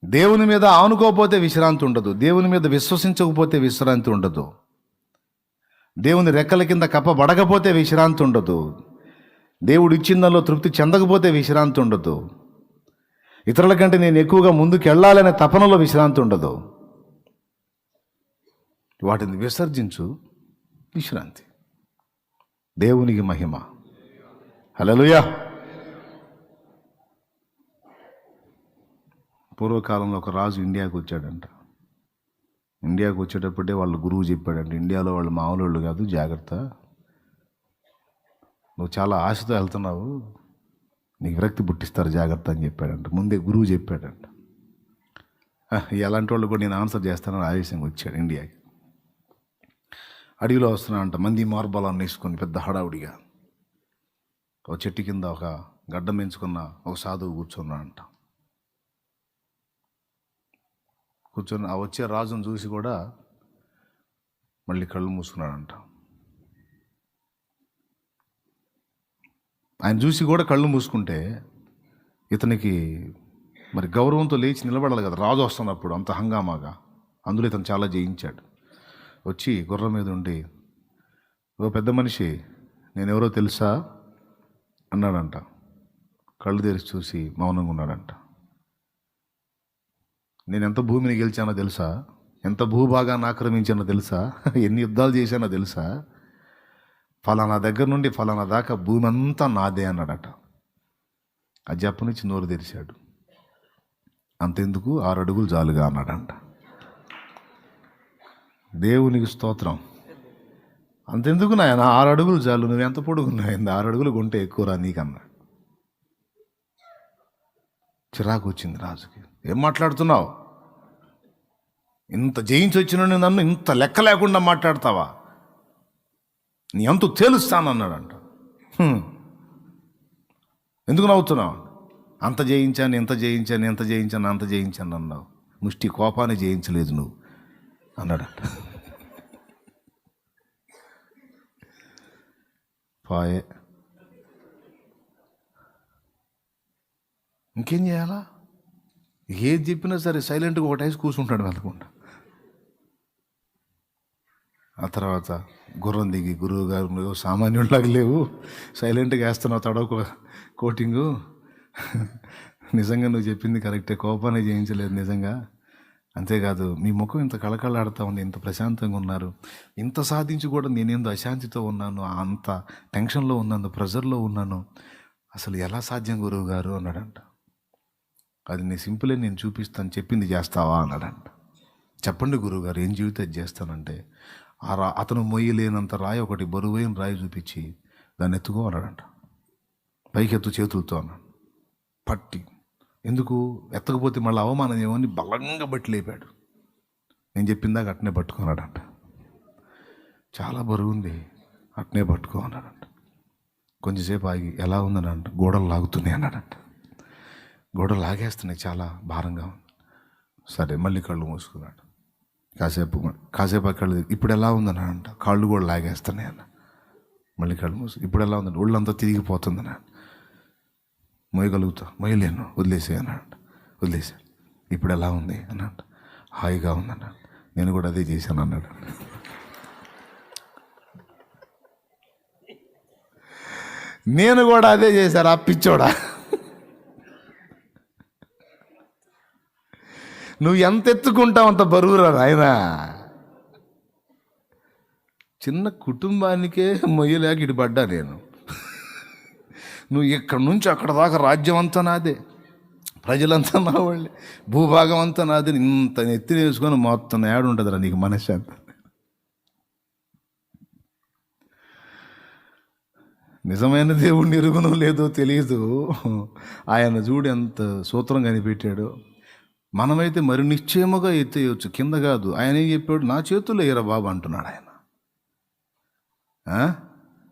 దేవుని మీద ఆనుకోకపోతే విశ్రాంతి ఉండదు. దేవుని మీద విశ్వసించకపోతే విశ్రాంతి ఉండదు. దేవుని రెక్కల కింద కప్పబడకపోతే విశ్రాంతి ఉండదు. దేవుడు ఇచ్చిందలో తృప్తి చెందకపోతే విశ్రాంతి ఉండదు. ఇతరుల కంటే నేను ఎక్కువగా ముందుకు వెళ్ళాలనే తపనలో విశ్రాంతి ఉండదు. వాటిని విసర్జించు, విశ్రాంతి. దేవునికి మహిమ. హల్లెలూయా. పూర్వకాలంలో ఒక రాజు ఇండియాకు వచ్చాడంట. ఇండియాకు వచ్చేటప్పుడే వాళ్ళ గురువు చెప్పాడంట, ఇండియాలో వాళ్ళు మామూలు వాళ్ళు కాదు, జాగ్రత్త, నువ్వు చాలా ఆశతో వెళ్తున్నావు, నీకు విరక్తి పుట్టిస్తారు, జాగ్రత్త అని చెప్పాడంట. ముందే గురువు చెప్పాడంట. ఎలాంటి వాళ్ళు కూడా నేను ఆన్సర్ చేస్తానని ఆవేశంగా వచ్చాడు ఇండియాకి. అడవిలో వస్తున్నాడంట, మంది మార్బలాన్ని వేసుకొని పెద్ద హడావుడిగా. ఒక చెట్టు కింద ఒక గడ్డం పెంచుకున్న ఒక సాధువు కూర్చున్నాడంట. కూర్చొని ఆ వచ్చే రాజును చూసి కూడా మళ్ళీ కళ్ళు మూసుకున్నాడంట. ఆయన చూసి కూడా కళ్ళు మూసుకుంటే ఇతనికి మరి గౌరవంతో లేచి నిలబడాలి కదా, రాజు వస్తున్నప్పుడు అంత హంగామాగా. అందులో ఇతను చాలా జయించాడు. వచ్చి గుర్రం మీద ఉండి, ఓ పెద్ద మనిషి, నేనెవరో తెలుసా అన్నాడంట. కళ్ళు తెరిచి చూసి మౌనంగా ఉన్నాడంట. నేను ఎంత భూమిని గెలిచానో తెలుసా, ఎంత భూభాగాన్ని ఆక్రమించానో తెలుసా, ఎన్ని యుద్ధాలు చేశానో తెలుసా, ఫలానా దగ్గర నుండి ఫలానా దాకా భూమి అంతా నాదే అన్నాడట. అది చెప్పనిచ్చి నోరు తెరిచాడు. అంతెందుకు 6 అడుగులు జాలుగా అన్నాడంట. దేవునికి స్తోత్రం. అంతెందుకు నాయన 6 అడుగులు చాలు, నువ్వు ఎంత పొడుగున్నాయింది, 6 అడుగులు గుంటే ఎక్కువరా నీకన్నా. చిరాకు వచ్చింది రాజుకి. ఏం మాట్లాడుతున్నావు, ఇంత జయించి వచ్చిన నన్ను ఇంత లెక్క లేకుండా మాట్లాడతావా, నీ అంతు తేలుస్తానన్నాడంట. ఎందుకు నవ్వుతున్నావు, అంత జయించాను, ఎంత జయించాను, ఎంత జయించాను, అంత జయించాను అన్నావు, ముష్టి కోపాన్ని జయించలేదు నువ్వు అన్నాడంట. పాయే, ఇంకేం చేయాలా, ఏది చెప్పినా సరే సైలెంట్గా ఒకటేసి కూర్చుంటాడు వెళ్ళకుండా. ఆ తర్వాత గుర్రం దిగి, గురువు గారు నువ్వు సామాన్యుడిలాగా లేవు, సైలెంట్గా వేస్తున్నావు తడవ కోటింగు, నిజంగా నువ్వు చెప్పింది కరెక్టే, కోపాన్ని జయించలేదు నిజంగా. అంతేకాదు మీ ముఖం ఇంత కళకళలాడుతూ ఉంది, ఇంత ప్రశాంతంగా ఉన్నారు, ఇంత సాధించి కూడా నేనేందో అశాంతితో ఉన్నాను, అంత టెన్షన్లో ఉన్నాను, ప్రెజర్లో ఉన్నాను, అసలు ఎలా సాధ్యం గురువు గారు అన్నాడంట. అది నీ సింపులే, నేను చూపిస్తాను, చెప్పింది చేస్తావా అన్నాడంట. చెప్పండి గురువుగారు, ఏం జీవితం అది చేస్తానంటే, అతను మొయ్యలేనంత రాయి, ఒకటి బరువైన రాయి చూపించి దాన్ని ఎత్తుకో అన్నాడంట. పైకెత్తు చేతులతో అన్నాడు. పట్టి, ఎందుకు ఎత్తకపోతే మళ్ళీ అవమానం ఏమని బలంగా బట్టి లేపాడు. నేను చెప్పిందాక అట్నే పట్టుకున్నాడంట. చాలా బరువు ఉంది, అట్నే పట్టుకో అన్నాడంట. కొంచెంసేపు ఆగి, ఎలా ఉందనంట, గోడలు లాగుతున్నాయి అన్నాడంట. గోడలు లాగేస్తున్నాయి, చాలా భారంగా ఉంది. సరే మళ్ళీ కళ్ళు మూసుకున్నాడు. కాసేపు కళ్ళు, ఇప్పుడు ఎలా ఉందన్నాడంట, కాళ్ళు కూడా లాగేస్తున్నాయి అన్న. మళ్ళీ కళ్ళు మూసు, ఇప్పుడు ఎలా ఉందండి, ఒళ్ళంతా తిరిగిపోతుంది అన్నాడు. మొయ్యగలుగుతా, మొయ్యలేను, వదిలేసే అన్నాడు. వదిలేసాడు. ఇప్పుడు ఎలా ఉంది అన్నాడు. హాయిగా ఉందన్నాడు. నేను కూడా అదే చేశాను అన్నాడు. నేను కూడా అదే చేశాను, ఆ పిచ్చోడా. నువ్వు ఎంత ఎత్తుకుంటావు అంత బరువురా నాయన. చిన్న కుటుంబానికే మొయ్యలేక ఇటు పడ్డా నేను. నువ్వు ఇక్కడ నుంచి అక్కడ దాకా రాజ్యం అంతా నాదే, ప్రజలంతా నా వాళ్ళే, భూభాగం అంతా నాదే, ఇంత ఎత్తి వేసుకొని మొత్తం ఏడు ఉంటుందిరా నీకు మనశ్శాంతి. నిజమైన దేవుడిని ఎరుగునో లేదో తెలియదు, ఆయన చూడు ఎంత సూత్రం కనిపెట్టాడు. మనమైతే మరి నిశ్చయముగా ఎత్తేయచ్చు, కింద కాదు. ఆయన ఏం చెప్పాడు, నా చేతుల్లో ఏరా బాబు అంటున్నాడు ఆయన.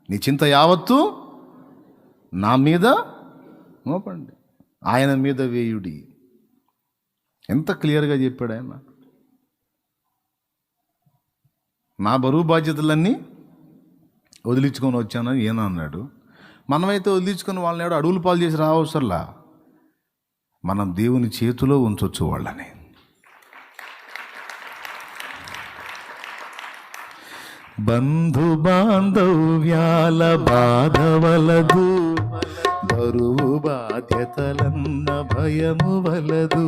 నీ చింత యావత్తు నా మీద మోపండి, ఆయన మీద వేయుడి. ఎంత క్లియర్గా చెప్పాడు ఆయన. నా బరువు బాధ్యతలన్నీ వదిలించుకొని వచ్చానని ఈయన అన్నాడు. మనమైతే వదిలించుకొని వాళ్ళని అడవులు పాలు చేసి రావసర్లా. మనం దేవుని చేతిలో ఉంచొచ్చు వాళ్ళని. బంధు బాంధవ్యాల బాధవలదు, బరువు బాధ్యతలన్న భయము వలదు.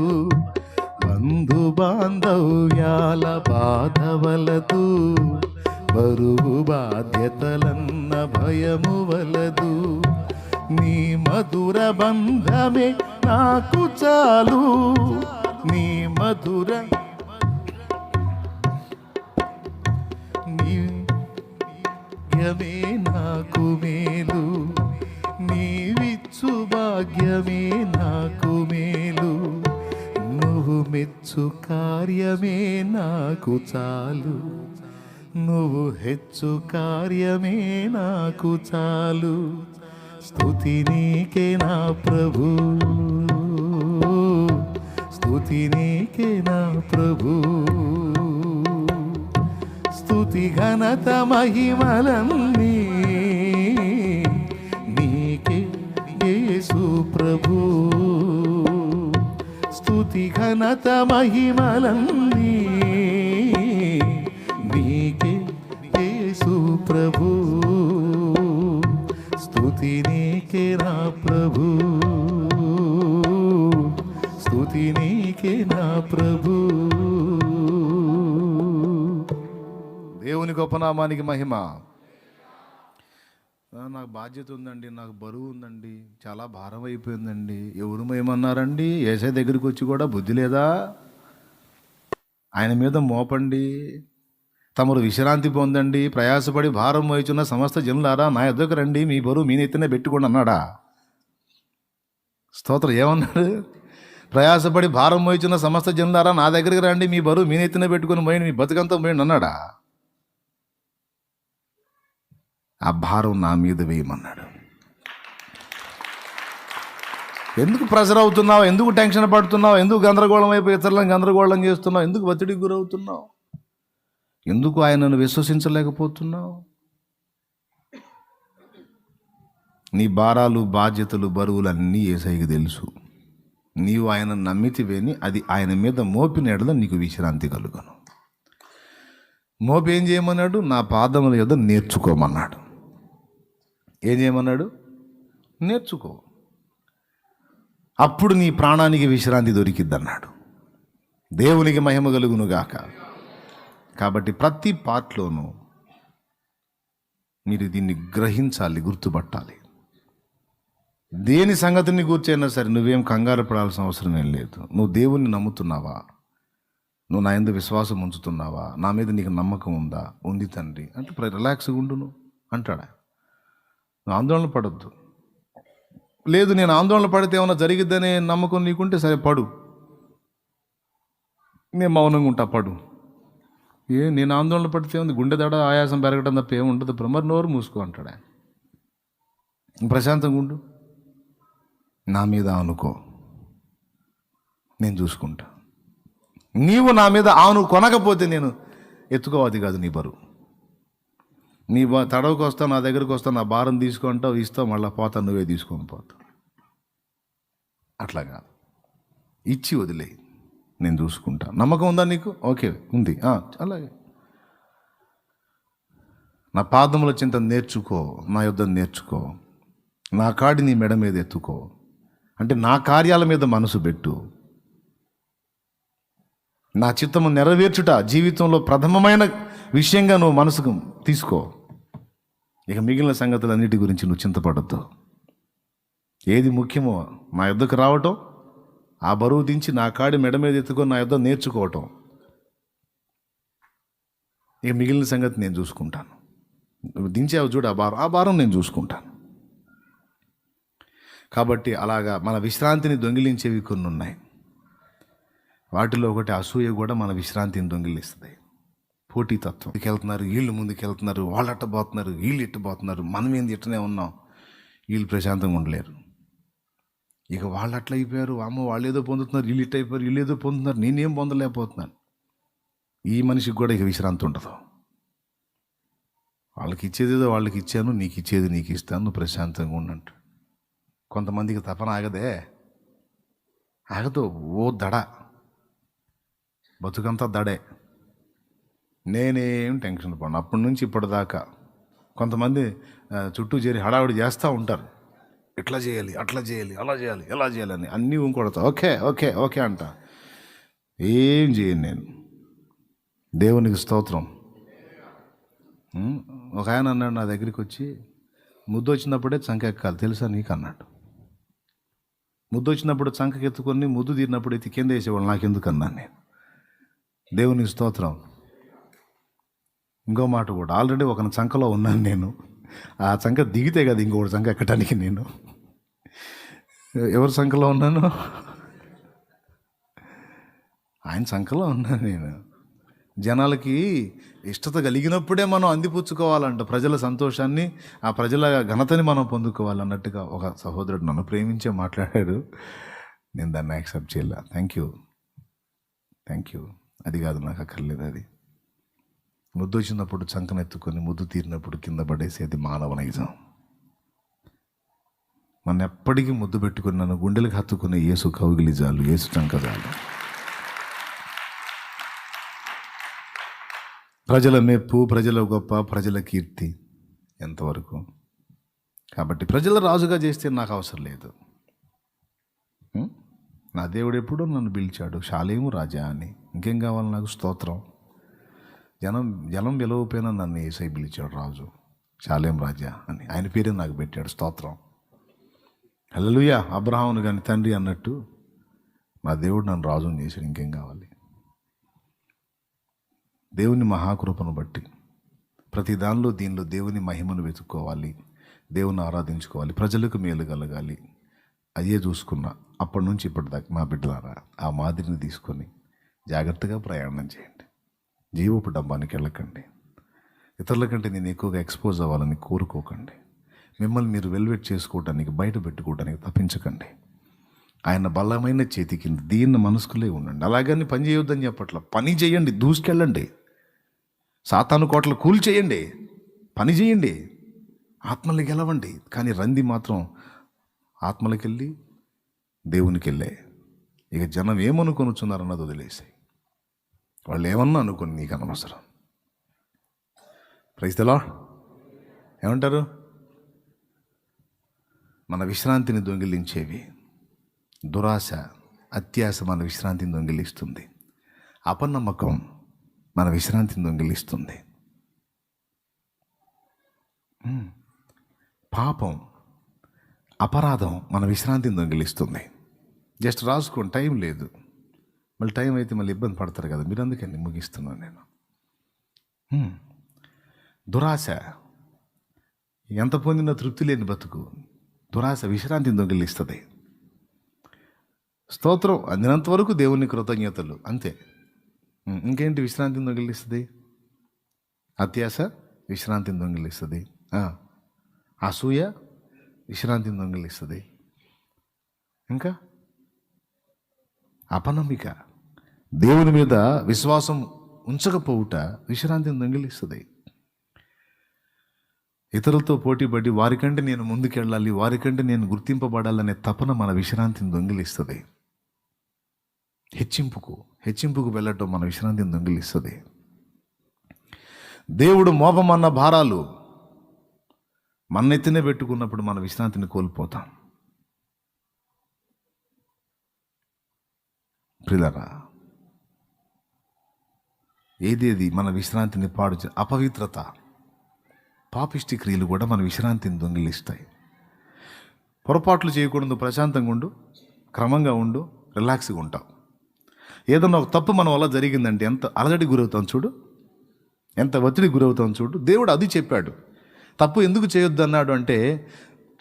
బంధు బాంధవ్యాల బాధవలదు, బరువు బాధ్యతలన్న భయము వలదు. నీ మధుర బంధమే నాకు చాలు, నీ మధుర భాగ్యమే నాకు మేలు, నీవిచ్చు భాగ్యమే నాకు మేలు. నువ్వు మెచ్చు కార్యమే నాకు చాలు, నువ్వు హెచ్చు కార్యమే నాకు చాలు. స్తుతి నీకే నా ప్రభు, స్తుతి నీకే నా ప్రభు. స్తుతి ఘనత మహిమలన్నీ నీకే యేసు ప్రభు. స్తుతి ఘనత మహిమలన్నీ నీకే యేసు ప్రభు. స్తుతి నీకే నా ప్రభు, స్తుతి నీకే నా ప్రభు. దేవుని గొప్ప నామానికి మహిమ. నాకు బాధ్యత ఉందండి, నాకు బరువు ఉందండి, చాలా భారం అయిపోయిందండి. ఎవరు ఏమన్నారండి? యేసయ్య దగ్గరికి వచ్చి కూడా బుద్ధి లేదా? ఆయన మీద మోపండి, తమరు విశ్రాంతి పొందండి, ప్రయాసపడి భారం మోయుచున్న సమస్త జనులారా నా ఎద్దకు రండి, మీ బరువు మీ నెత్తినే పెట్టుకోండి అన్నాడా? స్తోత్రం. ఏమన్నాడు? ప్రయాసపడి భారం మోయుచున్న సమస్త జనులారా నా దగ్గరికి రండి, మీ బరువు మీ నెత్తినే పెట్టుకొని మోయండి, మీ బతుకంతా మోయండి అన్నాడా? ఆ భారం నా మీద వేయమన్నాడు. ఎందుకు ప్రెషర్ అవుతున్నావు? ఎందుకు టెన్షన్ పడుతున్నావు? ఎందుకు గందరగోళం అయిపోయి ఇతరులను గందరగోళం చేస్తున్నావు? ఎందుకు ఒత్తిడికి గురవుతున్నావు? ఎందుకు ఆయనను విశ్వసించలేకపోతున్నావు? నీ భారాలు, బాధ్యతలు, బరువులు అన్నీ యేసయ్యకి తెలుసు. నీవు ఆయన నమ్మితివేని అది ఆయన మీద మోపిన ఎడల నీకు విశ్రాంతి కలుగును. మోపి ఏం చేయమన్నాడు? నా పాదముల యొద్ద నేర్చుకోమన్నాడు. ఏం చేయమన్నాడు? నేర్చుకో, అప్పుడు నీ ప్రాణానికి విశ్రాంతి దొరికిద్ది అన్నాడు. దేవునికి మహిమ కలుగును గాక. కాబట్టి ప్రతి పార్ట్లోనూ మీరు దీన్ని గ్రహించాలి, గుర్తుపట్టాలి. దేని సంగతిని కూర్చైనా సరే నువ్వేం కంగారు పడాల్సిన అవసరం ఏం లేదు. నువ్వు దేవుణ్ణి నమ్ముతున్నావా? నువ్వు నా యందు విశ్వాసం ఉంచుతున్నావా? నా మీద నీకు నమ్మకం ఉందా? ఉంది తండ్రి అంటే రిలాక్స్గా ఉండును అంటాడా? నువ్వు ఆందోళన పడద్దు. లేదు నేను ఆందోళన పడితే ఏమైనా జరిగిద్దనే నమ్మకం నీకుంటే సరే పడు, నేను మౌనంగా ఉంటా, పడు. నేను ఆందోళన పడితే ఉంది, గుండె దడ ఆయాసం పెరగడం తప్ప ఏముండదు. మరి నోరు మూసుకో అంటాడా? ప్రశాంతంగా ఉండు, నా మీద అనుకో, నేను చూసుకుంటా. నీవు నా మీద ఆను కొనకపోతే నేను ఎత్తుకోవాలి కాదు నీ బరువు. నీ తడవకు వస్తావు, నా దగ్గరకు వస్తావు, నా భారం తీసుకుంటావు, ఇస్తావు, మళ్ళీ పోతా, నువ్వే తీసుకొని పోతావు. అట్లా కాదు, ఇచ్చి వదిలే, నేను చూసుకుంటా. నమ్మకం ఉందా నీకు? ఓకే ఉంది, అలాగే నా పాదముల చింత నేర్చుకో, నా యుద్ధం నేర్చుకో, నా కాడి నీ మెడ మీద ఎత్తుకో. అంటే నా కార్యాల మీద మనసు పెట్టు, నా చిత్తము నెరవేర్చుట జీవితంలో ప్రథమమైన విషయంగా నువ్వు మనసుకు తీసుకో. ఇక మిగిలిన సంగతులన్నిటి గురించి నువ్వు చింతపడద్దు. ఏది ముఖ్యమో నా యుద్ధకు రావటం, ఆ బరువు దించి నా కాడి మెడ మీద ఎత్తుకొని నా యుద్ధం నేర్చుకోవటం. ఇక మిగిలిన సంగతి నేను చూసుకుంటాను. నువ్వు దించావు చూడు ఆ భారం నేను చూసుకుంటాను. కాబట్టి అలాగా మన విశ్రాంతిని దొంగిలించేవి కొన్ని ఉన్నాయి. వాటిలో ఒకటి అసూయ కూడా మన విశ్రాంతిని దొంగిలిస్తుంది. పోటీతత్వం. వెళ్తున్నారు, వీళ్ళు ముందుకు వెళ్తున్నారు, వాళ్ళు అట్టబోతున్నారు, వీళ్ళు ఇట్టబోతున్నారు, మనం ఏంది ఇట్టనే ఉన్నాం, వీళ్ళు ప్రశాంతంగా ఉండలేరు. ఇక వాళ్ళు అట్లా అయిపోయారు, అమ్మ వాళ్ళు ఏదో పొందుతున్నారు, వీళ్ళు ఇట్ట అయిపోయారు, వీళ్ళు ఏదో పొందుతున్నారు, నేనేం పొందలేకపోతున్నాను. ఈ మనిషికి కూడా ఇక విశ్రాంతి ఉండదు. వాళ్ళకి ఇచ్చేదేదో వాళ్ళకి ఇచ్చాను, నీకు ఇచ్చేది నీకు ఇస్తాను, నువ్వు ప్రశాంతంగా ఉండంట. కొంతమందికి తపన ఆగదే, ఆగదు. ఓ దడ, బతుకంతా దడే. నేనేం టెన్షన్ పడను అప్పటి నుంచి ఇప్పటిదాకా. కొంతమంది చుట్టూ చేరి హడావుడి చేస్తూ ఉంటారు, ఇట్లా చేయాలి, అట్లా చేయాలి, అలా చేయాలి, ఎలా చేయాలని అన్నీ కొడతా. ఓకే ఓకే ఓకే అంట. ఏం చేయను నేను. దేవునికి స్తోత్రం. ఒక ఆయన అన్నాడు నా దగ్గరికి వచ్చి, ముద్దు వచ్చినప్పుడే చంక ఎక్కాలి తెలుసా నీకు అన్నాడు. ముద్దు వచ్చినప్పుడు చంకకి ఎత్తుకొని ముద్దు తీరినప్పుడు ఎత్తి కింద వేసేవాళ్ళు, నాకెందుకు అన్నాను నేను. దేవునికి స్తోత్రం. ఇంకో మాట కూడా, ఆల్రెడీ ఒక చంకలో ఉన్నాను నేను. ఆ చంక దిగితే కదా ఇంకొకటి చంక ఎక్కడానికి నేను. ఎవరి సంఖలో ఉన్నాను? ఆయన సంఖలో ఉన్నాను నేను. జనాలకి ఇష్టత కలిగినప్పుడే మనం అందిపుచ్చుకోవాలంట ప్రజల సంతోషాన్ని, ఆ ప్రజల ఘనతని మనం పొందుకోవాలన్నట్టుగా ఒక సహోదరుడు నన్ను ప్రేమించే మాట్లాడాడు. నేను దాన్ని యాక్సెప్ట్ చేయలే. Thank you. అది కాదు, నాకు అక్కర్లేదు. అది ముద్దు వచ్చినప్పుడు చంకనెత్తుకొని ముద్దు తీరినప్పుడు కింద పడేసేది మానవ నైజం. మన ఎప్పటికీ ముద్దు పెట్టుకుని నన్ను గుండెలకు హత్తుకునే యేసు కౌగిలి చాలు, యేసు చంక చాలు. ప్రజల మెప్పు, ప్రజల గొప్ప, ప్రజల కీర్తి ఎంతవరకు? కాబట్టి ప్రజల రాజుగా చేస్తే నాకు అవసరం లేదు. నా దేవుడు ఎప్పుడూ నన్ను పిలిచాడు షాలేము రాజా అని. ఇంకేం కావాలి నాకు? స్తోత్రం. జనం విలువపోయినా నన్ను యేసై పిలిచాడు రాజు, షాలేం రాజా అని. ఆయన పేరే నాకు పెట్టాడు. స్తోత్రం. హల్లెలూయా. అబ్రహామును కానీ తండ్రి అన్నట్టు నా దేవుడు నన్ను రాజుని చేశాడు. ఇంకేం కావాలి? దేవుని మహాకృపను బట్టి ప్రతి దీనిలో దేవుని మహిమను వెతుక్కోవాలి, దేవుని ఆరాధించుకోవాలి, ప్రజలకు మేలు కలగాలి. అయ్యే చూసుకున్నా. అప్పటి నుంచి ఇప్పటిదాకా మా బిడ్డలారా ఆ మాదిరిని తీసుకొని జాగ్రత్తగా ప్రయాణం చేయండి. జీవపు డబ్బానికి వెళ్ళకండి. ఇతరుల కంటే నేను ఎక్కువగా ఎక్స్పోజ్ అవ్వాలని కోరుకోకండి. మిమ్మల్ని మీరు వెల్వెట్ చేసుకోవడానికి, బయట పెట్టుకోవడానికి తప్పించకండి. ఆయన బలమైన చేతి కింద దీన్న మనసుకులే ఉండండి. అలాగని పని చేయొద్దని చెప్పట్ల. పని చేయండి, దూసుకెళ్ళండి, సాతాను కోటలు కూల్ చేయండి, పని చేయండి, ఆత్మల్ని గెలవండి. కానీ రంది మాత్రం ఆత్మలకి వెళ్ళి దేవునికి వెళ్ళే. ఇక జనం ఏమనుకొనుచున్నారన్నది వదిలేసాయి. వాళ్ళు ఏమన్నా అనుకుని నీకు అనవసరం. Praise the Lord. ఏమంటారు? మన విశ్రాంతిని దొంగిలించేవి దురాశ, అత్యాశ మన విశ్రాంతిని దొంగిలిస్తుంది. అపనమ్మకం మన విశ్రాంతిని దొంగిలిస్తుంది. పాపం, అపరాధం మన విశ్రాంతిని దొంగిలిస్తుంది. జస్ట్ రాసుకోండి, టైం లేదు. మళ్ళీ టైం అయితే మళ్ళీ ఇబ్బంది పడతారు కదా మీరు. అందుకని ముగిస్తున్నాను నేను. దురాశ, ఎంత పొందినా తృప్తి లేని బతుకు. దురాశ విశ్రాంతిని దొంగిలిస్తుంది. స్తోత్రం. అందినంత వరకు దేవుని కృతజ్ఞతలు, అంతే. ఇంకేంటి విశ్రాంతిని దొంగిలిస్తుంది? అత్యాశ విశ్రాంతిని దొంగిలిస్తుంది. అసూయ విశ్రాంతిని దొంగిలిస్తుంది. ఇంకా అపనమ్మిక, దేవుని మీద విశ్వాసం ఉంచకపోవుట విశ్రాంతిని దొంగిలిస్తుంది. ఇతరులతో పోటీపడి వారికంటే నేను ముందుకెళ్ళాలి, వారికంటే నేను గుర్తింపబడాలనే తపన మన విశ్రాంతిని దొంగిలిస్తుంది. హెచ్చింపుకు వెళ్ళటం మన విశ్రాంతిని దొంగిలిస్తుంది. దేవుడు మోపమన్న భారాలు మన్నెత్తినే పెట్టుకున్నప్పుడు మన విశ్రాంతిని కోల్పోతాం. ప్రియులారా, ఏదేది మన విశ్రాంతిని పాడు అపవిత్రత, పాపిష్టి క్రియలు కూడా మన విశ్రాంతిని దొంగిలిస్తాయి. పొరపాట్లు చేయకూడదు, ప్రశాంతంగా ఉండు, క్రమంగా ఉండు, రిలాక్స్గా ఉంటావు. ఏదన్నా ఒక తప్పు మన వల్ల జరిగిందంటే ఎంత అలజడి గురవుతాం చూడు, ఎంత ఒత్తిడి గురవుతాం చూడు. దేవుడు అది చెప్పాడు. తప్పు ఎందుకు చేయొద్దు అన్నాడు అంటే,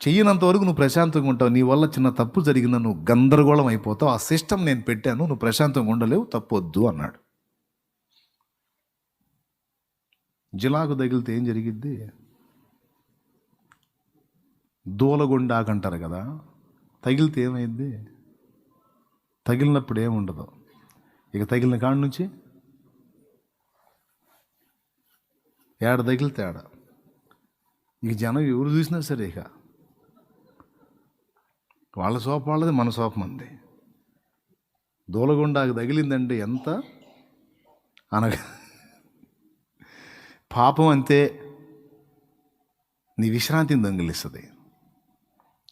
చెయ్యనంత వరకు నువ్వు ప్రశాంతంగా ఉంటావు. నీ వల్ల చిన్న తప్పు జరిగిందని నువ్వు గందరగోళం అయిపోతావు. ఆ సిస్టమ్ నేను పెట్టాను, నువ్వు ప్రశాంతంగా ఉండలేవు, తప్పొద్దు అన్నాడు. జిలాకు తగిలితే ఏం జరిగిద్ది? దూలగుండాకంటారు కదా, తగిలితే ఏమైంది? తగిలినప్పుడు ఏముండదు. ఇక తగిలిన కాడి నుంచి ఏడ తగిలితే ఆడ. ఇక జనం ఎవరు చూసినా సరే ఇక వాళ్ళ సోప వాళ్ళది, మన సోప మంది. దూలగుండాకు తగిలిందంటే ఎంత అనగా పాపం అంతే, నీ విశ్రాంతిని దొంగిలిస్తుంది,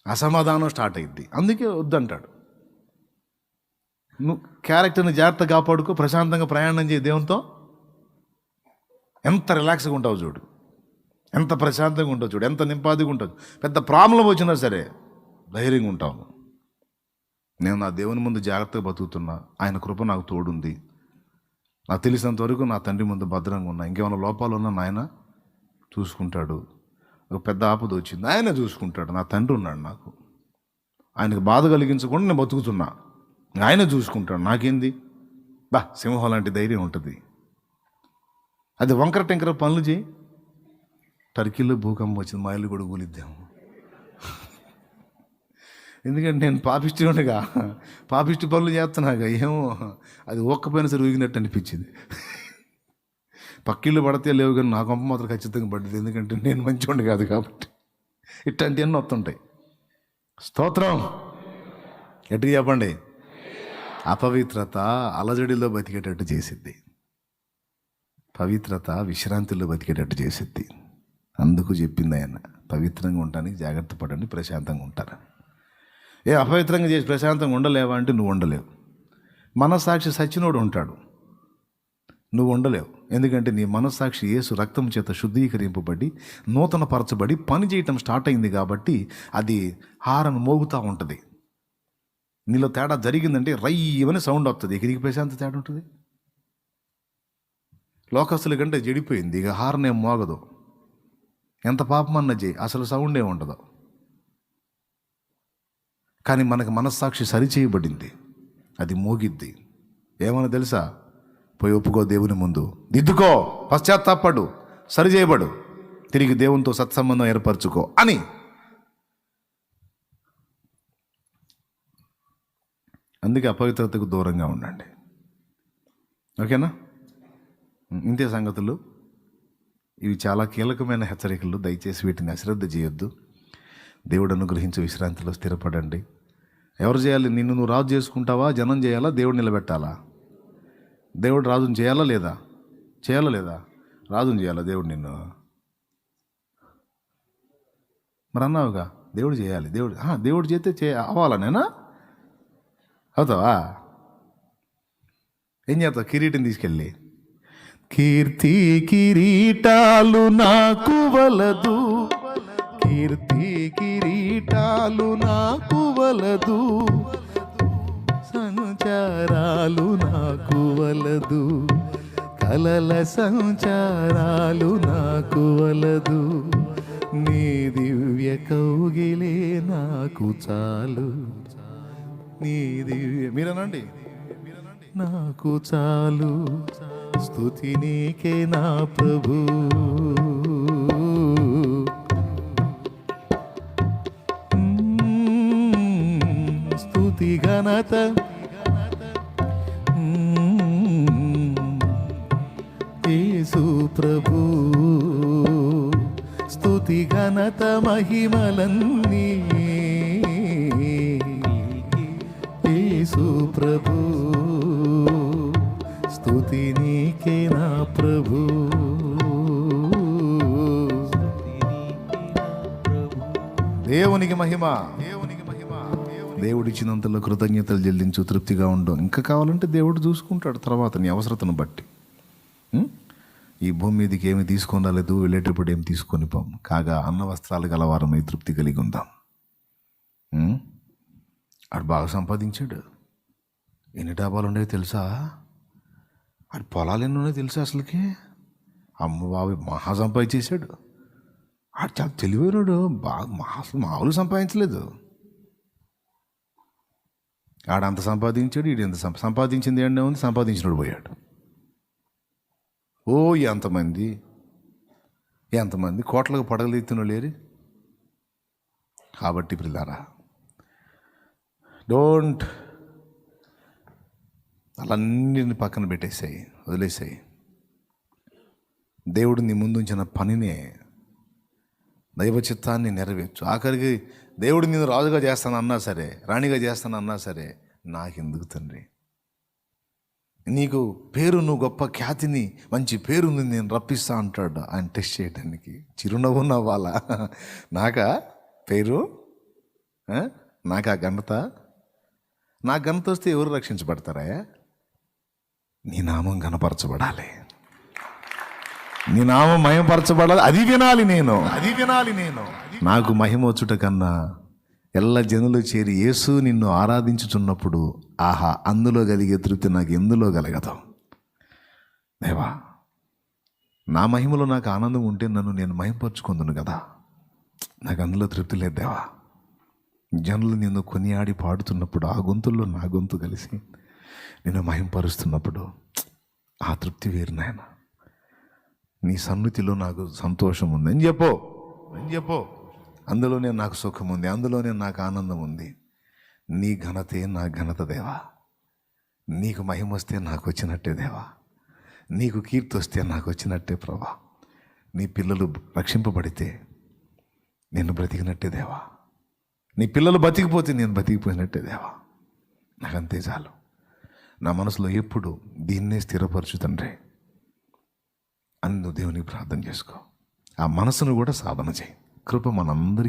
అసమాధానం స్టార్ట్ అయ్యిద్ది. అందుకే వద్దంటాడు. నువ్వు క్యారెక్టర్ని జాగ్రత్తగా కాపాడుకో, ప్రశాంతంగా ప్రయాణం చేయి దేవునితో. ఎంత రిలాక్స్గా ఉంటావు చూడు, ఎంత ప్రశాంతంగా ఉంటావు చూడు, ఎంత నింపాదిగా ఉంటావు. పెద్ద ప్రాబ్లం వచ్చినా సరే ధైర్యంగా ఉంటావు. నేను నా దేవుని ముందు జాగ్రత్తగా బతుకుతున్నా, ఆయన కృప నాకు తోడుంది, నాకు తెలిసినంత వరకు నా తండ్రి ముందు భద్రంగా ఉన్నా. ఇంకేమైనా లోపాలు ఉన్నా నాయన చూసుకుంటాడు. ఒక పెద్ద ఆపద వచ్చింది, ఆయన చూసుకుంటాడు. నా తండ్రి ఉన్నాడు, నాకు ఆయనకు బాధ కలిగించకుండా నేను బతుకుతున్నా, ఆయన చూసుకుంటాడు. నాకేంది సింహం లాంటి ధైర్యం ఉంటుంది. అది వంకర టెంకర పనులు చేయి. టర్కీలో భూకంపం వచ్చింది, మా ఇల్లు కూడా కూలిద్దాము. ఎందుకంటే నేను పాపిష్టిగా పాపిష్టి పనులు చేస్తున్నాగా, ఏమో అది ఒక్కపోయినా సరే ఊగినట్టు అనిపించింది. పక్కిళ్ళు పడితే లేవు కానీ నా కొంప మాత్రం ఖచ్చితంగా పడ్డది, ఎందుకంటే నేను మంచివాడిని కాదు కాబట్టి. ఇట్లాంటివన్నీ వస్తుంటాయి. స్తోత్రం ఎట్లా చెప్పండి. అపవిత్రత అలజడిలో బతికేటట్టు చేసిద్ది, పవిత్రత విశ్రాంతిలో బతికేటట్టు చేసిద్ది. అందుకు చెప్పింది ఆయన, పవిత్రంగా ఉండడానికి జాగ్రత్త పడండి, ప్రశాంతంగా ఉంటారు. అపవిత్రంగా చేసి ప్రశాంతంగా ఉండలేవా అంటే నువ్వు ఉండలేవు. మనస్సాక్షి సచ్చినోడు ఉంటాడు, నువ్వు ఉండలేవు. ఎందుకంటే నీ మనస్సాక్షి యేసు రక్తం చేత శుద్ధీకరింపబడి నూతన పరచబడి పని చేయటం స్టార్ట్ అయింది కాబట్టి అది హారను మోగుతూ ఉంటుంది. నీలో తేడా జరిగిందంటే రయ్యమని సౌండ్ వస్తుంది. ఇక ప్రశాంత తేడా ఉంటుంది. లోకస్తుల కంటే చెడిపోయింది, ఇక హారన్ ఏం మోగదు. ఎంత పాపమన్నా చేయి, అసలు సౌండ్ ఏమి ఉండదు. కానీ మనకు మనస్సాక్షి సరిచేయబడింది, అది మోగిద్ది. ఏమన్నా తెలుసా? పోయి ఒప్పుకో దేవుని ముందు, దిద్దుకో, పశ్చాత్తాపడు, సరిచేయబడు, తిరిగి దేవునితో సత్సంబంధం ఏర్పరచుకో అని. అందుకే అపవిత్రతకు దూరంగా ఉండండి. ఓకేనా? ఇంతే సంగతులు. ఇవి చాలా కీలకమైన హెచ్చరికలు, దయచేసి వీటిని అశ్రద్ధ చేయొద్దు. దేవుడు అనుగ్రహించే విశ్రాంతిలో స్థిరపడండి. ఎవరు చేయాలి? నిన్ను నువ్వు రాజు చేసుకుంటావా? జనం చేయాలా? దేవుడు నిలబెట్టాలా? దేవుడు రాజుని చేయాలా లేదా? చేయాలా లేదా? రాజుని చేయాలా దేవుడు నిన్ను? మరి అన్నావుగా దేవుడు చేయాలి. దేవుడు చేస్తే అవ్వాలా? నేనా అవుతావా? ఏం చేస్తావు? కిరీటం తీసుకెళ్ళి, కీర్తి కిరీటాలు నాకు వలదు, కీర్తి కిరీటాలు నాకు వలదు, సంచారాలు నాకు వలదు, కలల సంచారాలు నాకు వలదు, నీ దివ్య కౌగిలే నాకు చాలు, నీ దివ్య మీరనండి నాకు చాలు, స్తుతి నీకే నా ప్రభు, స్తుతి ఘనత యేసు ప్రభు, స్తుతి ఘనత మహిమలన్నీ యేసు ప్రభు, స్తుతి నీకే నా ప్రభు. దేవునికి మహిమ. దేవుడిచ్చినంతలో కృతజ్ఞతలు చెల్లించు, తృప్తిగా ఉండు. ఇంకా కావాలంటే దేవుడు చూసుకుంటాడు తర్వాత నీ అవసరతను బట్టి. ఈ భూమి మీదకి ఏమి తీసుకొని రాలేదు, వెళ్ళేటప్పుడు ఏమి తీసుకొని పోం. కాగా అన్న వస్త్రాలు గలవారమై తృప్తి కలిగి ఉందాం. ఆడు బాగా సంపాదించాడు. ఎన్ని డాబాలు ఉండేవి తెలుసా? ఆడు పొలాలు ఎన్ని ఉన్నాయో తెలుసా? అసలుకి అమ్మ బాబు మహా సంపాదించేశాడు. ఆడు చాలా తెలివైనడు, బాగా మామూలు సంపాదించలేదు. ఆడంత సంపాదించాడు, ఈడు ఎంత సంపాదించింది ఏంటనే ఉంది, సంపాదించినోడు పోయాడు. ఓ ఎంతమంది కోట్లకు పడగలు ఎత్తున లేరు. కాబట్టి పిల్లారా, డోంట్ అలాన్నిటిని పక్కన పెట్టేసాయి, వదిలేసాయి. దేవుడు నీ ముందు ఉంచిన పనినే, దైవ చిత్తాన్ని నెరవేర్చు. ఆఖరికి దేవుడు నిన్ను రాజుగా చేస్తానన్నా సరే, రాణిగా చేస్తానన్నా సరే, నాకెందుకు తండ్రి, నీకు పేరు, నువ్వు గొప్ప ఖ్యాతిని, మంచి పేరుని నేను రప్పిస్తా అంటాడు ఆయన టెస్ట్ చేయడానికి. చిరునవ్వు నవ్వాలా? నాకా పేరు, నాకా ఘనత? నా ఘనత వస్తే ఎవరు రక్షించబడతారా? నీ నామం ఘనపరచబడాలి, నీ నామం మహిమపరచబడాలి. అది వినాలి నేను. నాకు మహిమ వచ్చుట కన్నా ఎల్ల జనులు చేరి యేసు నిన్ను ఆరాధించుచున్నప్పుడు ఆహా, అందులో కలిగే తృప్తి నాకు ఎందులో కలగదు. దేవా, నా మహిమలో నాకు ఆనందం ఉంటే నన్ను నేను మహిమపరుచుకుందును కదా. నాకు అందులో తృప్తి లేదు దేవా. జనులు నిన్ను కొనియాడి పాడుతున్నప్పుడు ఆ గొంతుల్లో నా గొంతు కలిసి నిన్ను మహిమపరుస్తున్నప్పుడు ఆ తృప్తి వేరు నాయన. నీ సన్నిధిలో నాకు సంతోషం ఉంది అని చెప్పు. అందులోనే నాకు సుఖం ఉంది, అందులోనే నాకు ఆనందం ఉంది. నీ ఘనతే నా ఘనత దేవా. నీకు మహిమ వస్తే నాకు వచ్చినట్టే దేవా. నీకు కీర్తి వస్తే నాకు వచ్చినట్టే ప్రభా. నీ పిల్లలు రక్షింపబడితే నేను బ్రతికినట్టే దేవా. నీ పిల్లలు బతికిపోతే నేను బతికిపోయినట్టే దేవా. నాకంతే చాలు. నా మనసులో ఎప్పుడు దీన్నే స్థిరపరచు తండ్రి అని నువ్వు దేవునికి ప్రార్థన చేసుకో. ఆ మనసును కూడా సాధన చేయి. కృప మనందరికీ